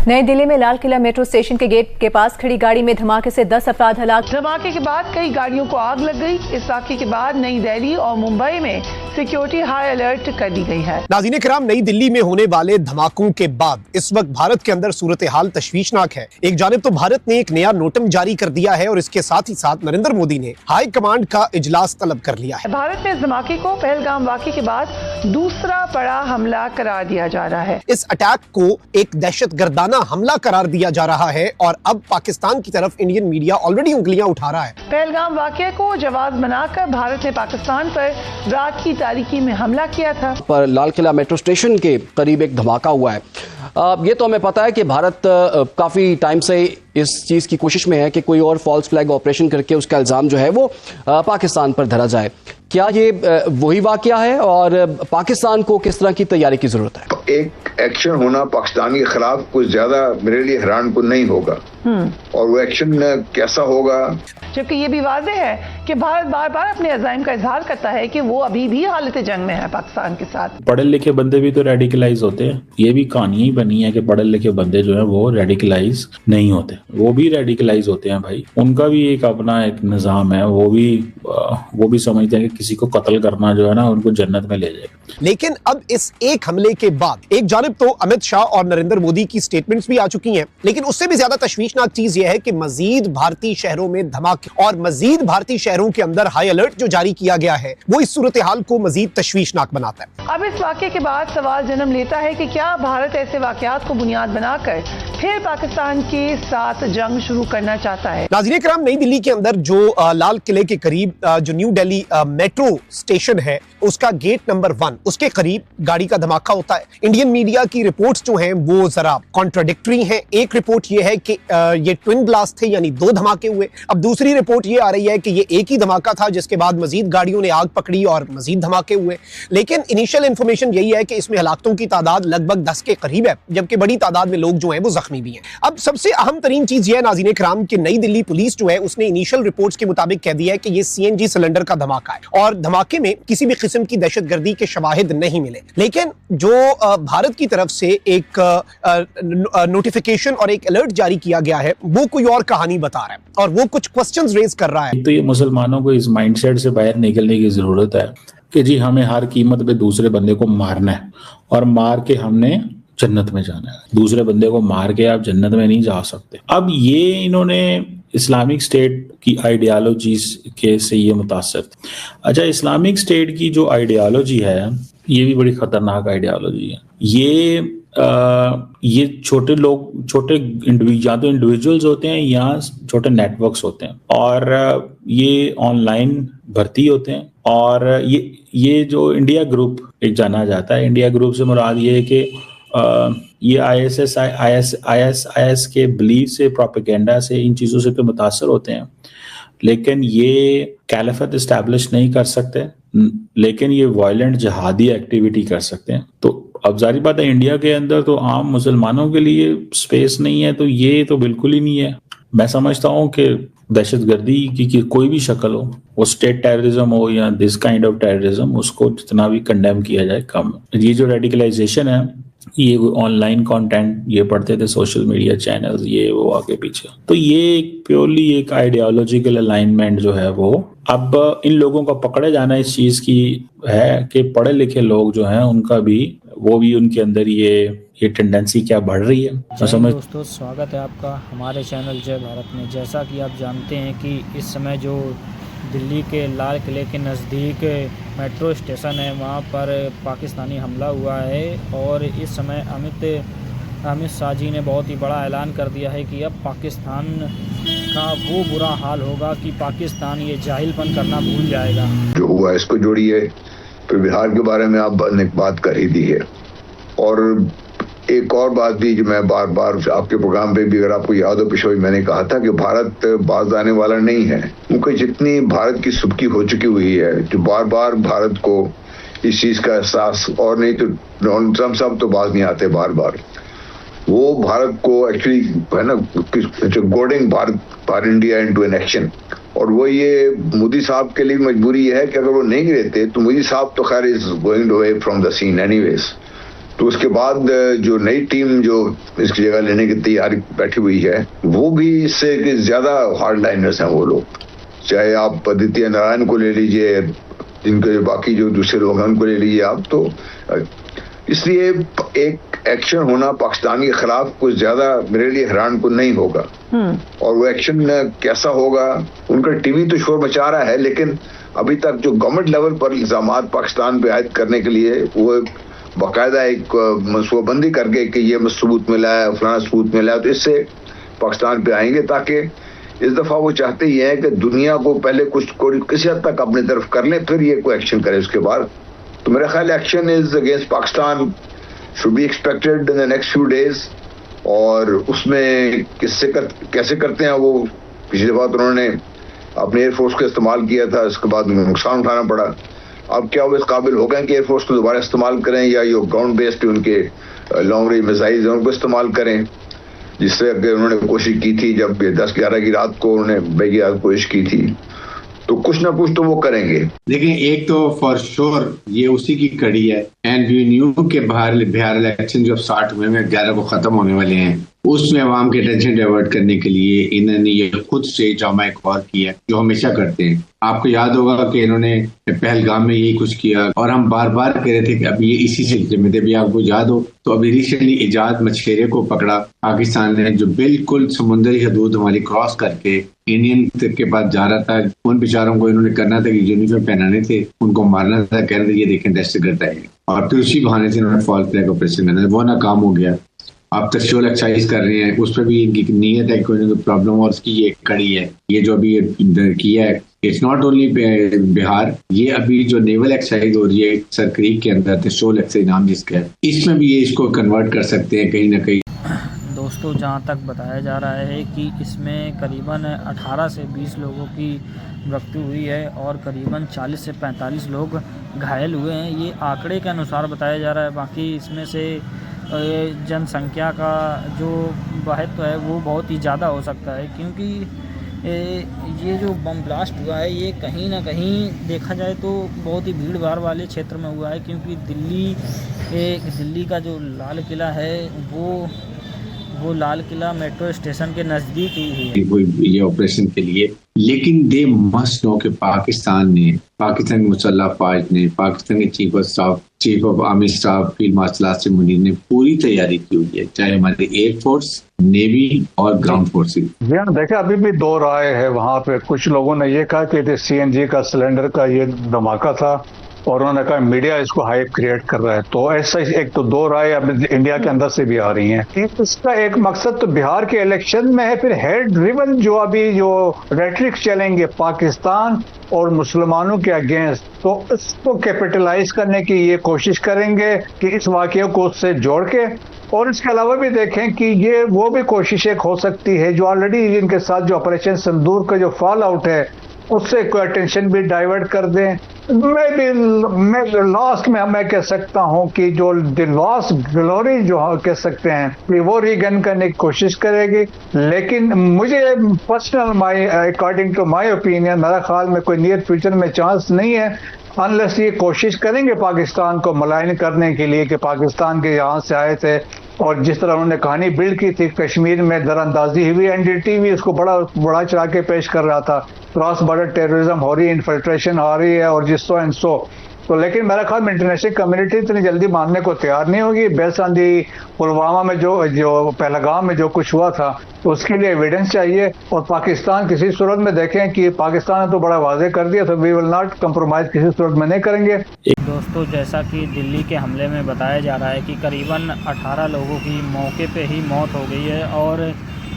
नई दिल्ली में Lal Qila metro station के गेट के पास खड़ी गाड़ी में धमाके से 10 अफराद हलाक। धमाके के बाद कई गाड़ियों को आग लग गई। इस वाक़े के बाद नई दिल्ली और मुंबई में सिक्योरिटी हाई अलर्ट कर दी गई है। नाज़रीन किराम, नई दिल्ली में होने वाले धमाकों के बाद इस वक्त भारत के अंदर सूरत हाल तशवीशनाक है। एक जानिब तो भारत ने एक नया नोटम जारी कर दिया है और इसके साथ ही साथ नरेंद्र मोदी ने हाई कमांड का इजलास तलब कर लिया है। भारत में इस धमाके को पहलगाम वाक़े के बाद दूसरा बड़ा हमला करार दिया जा रहा है। इस अटैक को एक दहशतगर्दाना हमला करार दिया जा रहा है और अब पाकिस्तान की तरफ इंडियन मीडिया ऑलरेडी उंगलियां उठा रहा है। पहलगाम वाक़े को जवाब बनाकर भारत ने पाकिस्तान पर रात की तारीकी में हमला किया था। पर लाल किला मेट्रो स्टेशन के करीब एक धमाका हुआ है। ये तो हमें पता है कि भारत काफी टाइम से इस चीज की कोशिश में है कि कोई और फॉल्स फ्लैग ऑपरेशन करके उसका इल्जाम जो है वो पाकिस्तान पर धरा जाए। क्या ये वही वाकया है और पाकिस्तान को किस तरह की तैयारी की जरूरत है? एक एक्शन होना पाकिस्तान के खिलाफ कुछ ज्यादा मेरे लिए हैरान कुन नहीं होगा और वो एक्शन कैसा होगा, जबकि ये भी वाज़ेह है कि भारत बार बार अपने अज़ाइम का इजहार करता है कि वो अभी भी हालत जंग में है पाकिस्तान के साथ। पढ़े लिखे बंदे भी तो रेडिकलाइज होते हैं। ये भी कहानी ही बनी है कि पढ़े लिखे बंदे जो है वो रेडिकलाइज नहीं होते, वो भी रेडिकलाइज होते हैं भाई। उनका भी एक अपना एक निज़ाम है, वो भी समझते हैं कि किसी को कत्ल करना जो है ना उनको जन्नत में ले जाएगा। लेकिन अब इस एक हमले के बाद एक जानिब तो अमित शाह और नरेंद्र मोदी की स्टेटमेंट्स भी आ चुकी हैं, लेकिन उससे भी ज्यादा तशवीशनाक चीज यह है कि मजीद भारतीय शहरों में धमाके और मजीद भारतीय शहरों के अंदर हाई अलर्ट जो जारी किया गया है वो इस सूरत हाल को मजीद तशवीशनाक बनाता है। अब इस वाक़े के बाद सवाल जन्म लेता है कि क्या भारत ऐसे वाक़यात को बुनियाद बनाकर फिर पाकिस्तान के साथ जंग शुरू करना चाहता है? नाज़रीन किराम, नई दिल्ली के अंदर जो लाल किले के करीब जो न्यू दिल्ली मेट्रो स्टेशन है उसका गेट नंबर 1 उसके करीब गाड़ी का धमाका होता है। इंडियन मीडिया की रिपोर्ट्स जो हैं वो जरा कॉन्ट्राडिक्टरी हैं। एक रिपोर्ट ये है कि ये ट्विन ब्लास्ट थे, यानी 2 धमाके हुए। अब दूसरी रिपोर्ट ये आ रही है कि ये एक ही धमाका था जिसके बाद मजीद गाड़ियों ने आग पकड़ी और मजीद धमाके हुए। लेकिन इनिशियल इंफॉर्मेशन यही है कि इसमें हलाकतों की तादाद लगभग 10 के करीब है, जबकि बड़ी तादाद में लोग जो हैं वो जख्मी भी हैं। अब सबसे अहम तरीन चीज ये है नाज़रीन किराम कि नई दिल्ली पुलिस जो है उसने इनिशियल रिपोर्ट्स के मुताबिक कह दिया है कि ये सीएनजी सिलेंडर का धमाका है और धमाके में किसी भी किस्म की दहशतगर्दी के शवाहिद नहीं मिले। लेकिन जो भारत की तरफ से एक नोटिफिकेशन और एक अलर्ट जारी किया गया है वो कोई और कहानी बता रहा है और वो कुछ क्वेश्चंस रेज कर रहा है। तो ये मुसलमानों को इस माइंडसेट से बाहर निकलने की जरूरत है कि जी हमें हर कीमत पे दूसरे बंदे को मारना है और मार के हमने जन्नत में जाना है। दूसरे बंदे को मार के आप जन्नत में नहीं जा सकते। अब ये इन्होंने इस्लामिक स्टेट की आइडियालॉजी के से ये मुतासर थे। अच्छा, इस्लामिक स्टेट की जो आइडियालॉजी है ये भी बड़ी खतरनाक आइडियालॉजी है। ये छोटे लोग, छोटे या तो इंडिविजुअल्स होते हैं या छोटे नेटवर्क्स होते हैं और ये ऑनलाइन भर्ती होते हैं और ये जो इंडिया ग्रुप एक जाना जाता है, इंडिया ग्रुप से मुराद ये है कि ये IS के बिलीफ से, प्रोपेगेंडा से, इन चीज़ों से तो मुतासर होते हैं, लेकिन ये कैलिफत इस्टेब्लिश नहीं कर सकते, लेकिन ये वायलेंट जहादी एक्टिविटी कर सकते हैं। तो अब जारी बात है इंडिया के अंदर तो आम मुसलमानों के लिए स्पेस नहीं है, तो ये तो बिल्कुल ही नहीं है। मैं समझता हूँ कि दहशतगर्दी की कोई भी शक्ल हो, वो स्टेट टेररिज्म हो या दिस काइंड ऑफ टेररिज्म, उसको जितना भी कंडेम किया जाए कम। ये जो रेडिकलाइजेशन है, ये ऑनलाइन कंटेंट ये पढ़ते थे, सोशल मीडिया चैनल्स, ये वो आगे पीछे, तो ये प्योरली एक आइडियोलॉजिकल अलाइनमेंट जो है वो अब इन लोगों का पकड़े जाना इस चीज की है कि पढ़े लिखे लोग जो हैं उनका भी उनके अंदर ये टेंडेंसी क्या बढ़ रही है। दोस्तों, स्वागत है आपका हमारे चैनल जय भारत में। जैसा कि आप जानते हैं कि इस समय जो दिल्ली के लाल किले के नज़दीक मेट्रो स्टेशन है वहाँ पर पाकिस्तानी हमला हुआ है और इस समय अमित शाह जी ने बहुत ही बड़ा ऐलान कर दिया है कि अब पाकिस्तान का वो बुरा हाल होगा कि पाकिस्तान ये जाहिलपन करना भूल जाएगा। जो हुआ इसको जोड़िए, फिर बिहार के बारे में आपने बात कर ही दी है और एक और बात भी जो मैं बार बार आपके प्रोग्राम पे भी, अगर आपको याद हो पिछले मैंने कहा था कि भारत बाज आने वाला नहीं है, क्योंकि जितनी भारत की सुबकी हो चुकी हुई है, जो बार बार भारत को इस चीज का एहसास, और नहीं तो सब तो बाज नहीं आते बार बार, वो भारत को एक्चुअली है ना goading Bharat India into an action. और वो ये मोदी साहब के लिए मजबूरी है कि अगर वो नहीं रहते तो मोदी साहब तो खैर is going away from the scene anyways, तो उसके बाद जो नई टीम जो इसकी जगह लेने की तैयारी बैठी हुई है, वो भी इससे ज्यादा हार्ड लाइनर्स हैं वो लोग। चाहे आप आदित्य नारायण को ले लीजिए, जिनके बाकी जो दूसरे लोग हैं उनको ले लीजिए आप, तो इसलिए एक एक्शन होना पाकिस्तान के खिलाफ कुछ ज्यादा मेरे लिए हैरान को नहीं होगा। और वो एक्शन कैसा होगा, उनका टीवी तो शोर मचा रहा है, लेकिन अभी तक जो गवर्नमेंट लेवल पर इल्जामात पाकिस्तान पे आयद करने के लिए वो बाकायदा एक मनसूबाबंदी करके कि ये सबूत मिला है, फलाना सबूत मिला है, तो इससे पाकिस्तान पे आएंगे, ताकि इस दफा वो चाहते ही हैं कि दुनिया को पहले कुछ किसी हद तक अपनी तरफ कर ले, फिर ये कोई एक्शन करे उसके बाद। तो मेरा ख्याल action is against Pakistan should be expected in the next few days. और उसमें कैसे करते हैं वो, पिछली दफा तो उन्होंने अपने एयरफोर्स का इस्तेमाल किया था, इसके बाद नुकसान उठाना पड़ा। अब क्या वो इस काबिल हो गए कि एयरफोर्स को दोबारा इस्तेमाल करें, या ये ग्राउंड बेस्ड उनके लॉन्ग रेंज मिसाइल उनको इस्तेमाल करें, जिससे उन्होंने कोशिश की थी जब 10-11 की रात को उन्होंने कोशिश की थी। तो कुछ ना कुछ तो वो करेंगे। लेकिन एक तो फॉर श्योर ये उसी की कड़ी है, एंड वी न्यू के बिहार इलेक्शन जो स्टार्ट हुए हैं 11 को खत्म होने वाले हैं, उसमें अवाम के टेंशन डाइवर्ट करने के लिए इन्होंने ये खुद से ड्रामा एक और किया जो हमेशा करते हैं। आपको याद होगा कि इन्होंने पहलगाम में यही कुछ किया, और हम बार बार कह रहे थे कि अभी ये इसी सिलसिले में थे। अभी आपको याद हो तो अभी रिसेंटली इजाद मछेरे को पकड़ा पाकिस्तान ने, जो बिल्कुल समुद्री हदूद हमारी क्रॉस करके इंडियन के पास जा रहा था। उन बेचारों को इन्होंने करना था कि यूनिफॉर्म पहनाने थे, उनको मारना था, कह रहे थे ये देखें दहशतगर्द है, और फिर उसी बहाने से इन्होंने फॉल फ्लैग ऑपरेशन करना, वो नाकाम हो गया। आप त्रिशूल एक्सरसाइज कर रहे हैं, उस पर भी इनकी नीयत है, कोई ना कोई प्रॉब्लम, और उसकी ये कड़ी है। ये जो अभी किया है, इट्स नॉट ओनली बिहार, ये अभी जो नेवल एक्सरसाइज हो रही है सर क्रीक के अंदर, त्रिशूल एक्सरसाइज नाम जिसका है, इसमें भी ये इसको कन्वर्ट कर सकते हैं कहीं ना कहीं। दोस्तों, जहाँ तक बताया जा रहा है कि इसमें करीबन 18 से 20 लोगों की मृत्यु हुई है और करीबन 40 से 45 लोग घायल हुए हैं, ये आंकड़े के अनुसार बताया जा रहा है। बाकी इसमें से जनसंख्या का जो महत्व है वो बहुत ही ज़्यादा हो सकता है, क्योंकि ये जो बम ब्लास्ट हुआ है ये कहीं ना कहीं देखा जाए तो बहुत ही भीड़ भाड़ वाले क्षेत्र में हुआ है, क्योंकि दिल्ली का जो लाल किला है वो लाल किला मेट्रो स्टेशन के नज़दीक ही है ये ऑपरेशन के लिए। लेकिन दे मस्ट नो कि पाकिस्तान की मुसल्लह फौज ने, पाकिस्तान के chief of army staff field marshal Asim Munir ने पूरी तैयारी की हुई है, चाहे हमारी एयरफोर्स, नेवी और ग्राउंड फोर्सेज। देखिए, अभी भी दो राय है वहाँ पे। कुछ लोगों ने ये कहा कि CNG का सिलेंडर का ये धमाका था, और उन्होंने कहा मीडिया इसको हाइप क्रिएट कर रहा है। तो ऐसा एक तो दो राय अब इंडिया के अंदर से भी आ रही हैं। इसका एक मकसद तो बिहार के इलेक्शन में है, फिर हेड ड्रिवन जो रेटरिक चलेंगे पाकिस्तान और मुसलमानों के अगेंस्ट, तो इसको कैपिटलाइज करने की ये कोशिश करेंगे कि इस वाकये को उससे जोड़ के। और इसके अलावा भी देखें कि ये वो भी कोशिश एक हो सकती है जो ऑलरेडी इनके साथ जो ऑपरेशन सिंदूर का जो फॉल आउट है उससे कोई अटेंशन भी डाइवर्ट कर दें। मैं लास्ट में मैं कह सकता हूं कि जो लॉस्ट ग्लोरी जो कह सकते हैं कि वो रीगन करने की कोशिश करेगी। लेकिन मुझे personal according to my opinion, मेरा ख्याल में कोई नियर फ्यूचर में चांस नहीं है, अनलेस ये कोशिश करेंगे पाकिस्तान को मलाइन करने के लिए कि पाकिस्तान के यहाँ से आए थे, और जिस तरह उन्होंने कहानी बिल्ड की थी कश्मीर में दरअंदाजी हुई, NDTV भी उसको बड़ा चढ़ा के पेश कर रहा था, क्रॉस बॉर्डर टेररिज्म हो रही है, इन्फिल्ट्रेशन हो रही है, और जिस सो एंड सो। तो लेकिन मेरा ख्याल में इंटरनेशनल कम्युनिटी इतनी जल्दी मानने को तैयार नहीं होगी। बेस्ड ऑन दी पुलवामा में जो पहलगाम में जो कुछ हुआ था, तो उसके लिए एविडेंस चाहिए। और पाकिस्तान किसी सूरत में देखें कि पाकिस्तान ने तो बड़ा वाजे कर दिया, तो वी विल नॉट कंप्रोमाइज, किसी सूरत में नहीं करेंगे। दोस्तों, जैसा कि दिल्ली के हमले में बताया जा रहा है कि करीबन 18 लोगों की मौके पे ही मौत हो गई है, और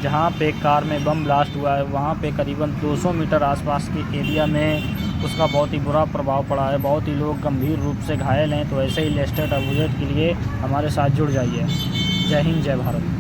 जहाँ पे कार में बम ब्लास्ट हुआ है वहाँ पे करीबन 200 मीटर आसपास के एरिया में उसका बहुत ही बुरा प्रभाव पड़ा है, बहुत ही लोग गंभीर रूप से घायल हैं। तो ऐसे ही लेटेस्ट अपडेट के लिए हमारे साथ जुड़ जाइए। जय हिंद, जय भारत।